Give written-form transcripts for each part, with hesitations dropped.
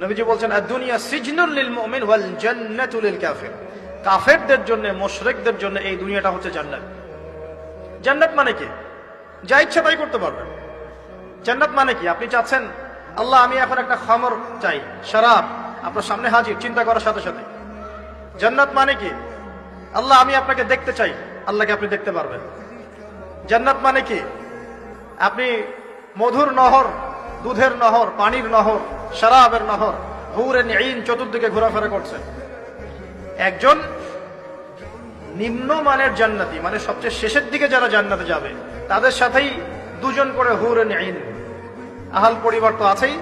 নবীজি বলছেন আদ-দুনিয়া সিজনুল লিল মুমিন ওয়াল জান্নাতু লিল কাফির। কাফেরদের জন্য, মুশরিকদের জন্য এই দুনিয়াটা হচ্ছে জান্নাত। জান্নাত মানে কি? যা ইচ্ছা তাই করতে পারবেন। জান্নাত মানে কি? আপনি চাচ্ছেন আল্লাহ আমি এখন একটা খামর চাই, শরাব আপনার সামনে হাজির, চিন্তা করার সাথে সাথে। জান্নাত মানে কি? আল্লাহ আমি আপনাকে দেখতে চাই, আল্লাহকে আপনি দেখতে পারবেন। জান্নাত মানে কি? আপনি মধুর নহর, দুধের নহর, পানির নহর, শরাবের নহর, হুরেন ঈন চতুর্দিকে ঘোরাফেরা করছেন। একজন নিম্নমানের জান্নাতি, মানে সবচেয়ে শেষের দিকে যারা জান্নাতে যাবে, তাদের সাথেই দুজন করে হুরেন ঈন, আহাল পরিবার তো আছেই,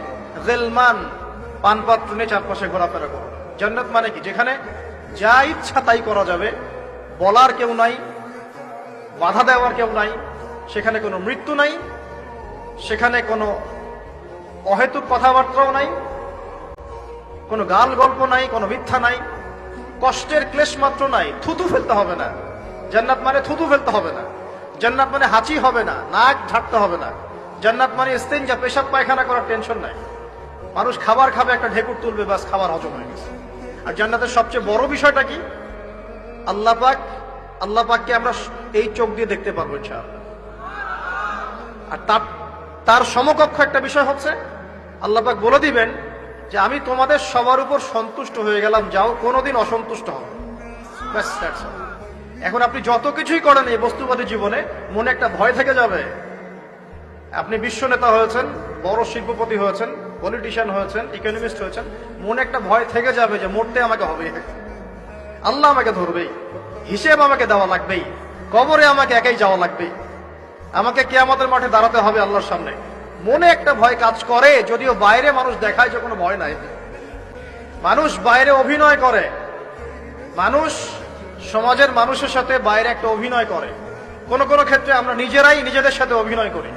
গিলমান পানপাত্র নিয়ে চারপাশে ঘোরাফেরা করো। জান্নাত মানে কি? যেখানে যা ইচ্ছা তাই করা যাবে, বলার কেউ নাই, বাধা দেওয়ার কেউ নাই, সেখানে কোনো মৃত্যু নাই, সেখানে কোনো অহেতুক কথাবার্তাও নাই, কোনো গাল গল্প নাই, কোনো মিথ্যা নাই, কষ্টের ক্লেশ মাত্র নাই, থুতু ফেলতে হবে না। জান্নাত মানে থুতু ফেলতে হবে না। জান্নাত মানে হাঁচি হবে না, নাক ঝাড়তে হবে না। জান্নাত মানে ইস্তেঞ্জা, পেশাব পায়খানা করার টেনশন নাই। মানুষ খাবার খাবে, একটা ঢেকুর তুলবে, বাস খাবার হজম হয়ে গেছে। আর জান্নাতের সবচেয়ে বড় বিষয়টা কি? আল্লাহ পাককে আমরা এই চোখ দিয়ে দেখতে পারবো ইনশাআল্লাহ। আর তার সমকক্ষ একটা বিষয় হচ্ছে আল্লাহ পাক বলে দিবেন যে আমি তোমাদের সবার উপর সন্তুষ্ট হয়ে গেলাম, যাও কোনোদিন অসন্তুষ্ট হবে। এখন আপনি যত কিছুই করেন এই বস্তুবাদী জীবনে, মনে একটা ভয় থেকে যাবে। আপনি বিশ্ব নেতা হয়েছেন, বড় শিল্পপতি হয়েছেন, পলিটিশিয়ান হয়েছেন, ইকোনমিস্ট হয়েছেন, মনে একটা ভয় থেকে যাবে যে মরতে আমাকে হবে, আল্লাহ আমাকে ধরবেই, হিসেব আমাকে দেওয়া লাগবেই, কবরে আমাকে একাই যাওয়া লাগবেই, আমাকে কিয়ামতের মাঠে দাঁড়াতে হবে আল্লাহর সামনে। মনে একটা ভয় কাজ করে, যদিও বাইরে মানুষ দেখায় যে কোনো ভয় নাই। মানুষ বাইরে অভিনয় করে, মানুষ সমাজের মানুষের সাথে বাইরে একটা অভিনয় করে। কোন কোন ক্ষেত্রে আমরা নিজেরাই নিজেদের সাথে অভিনয় করি।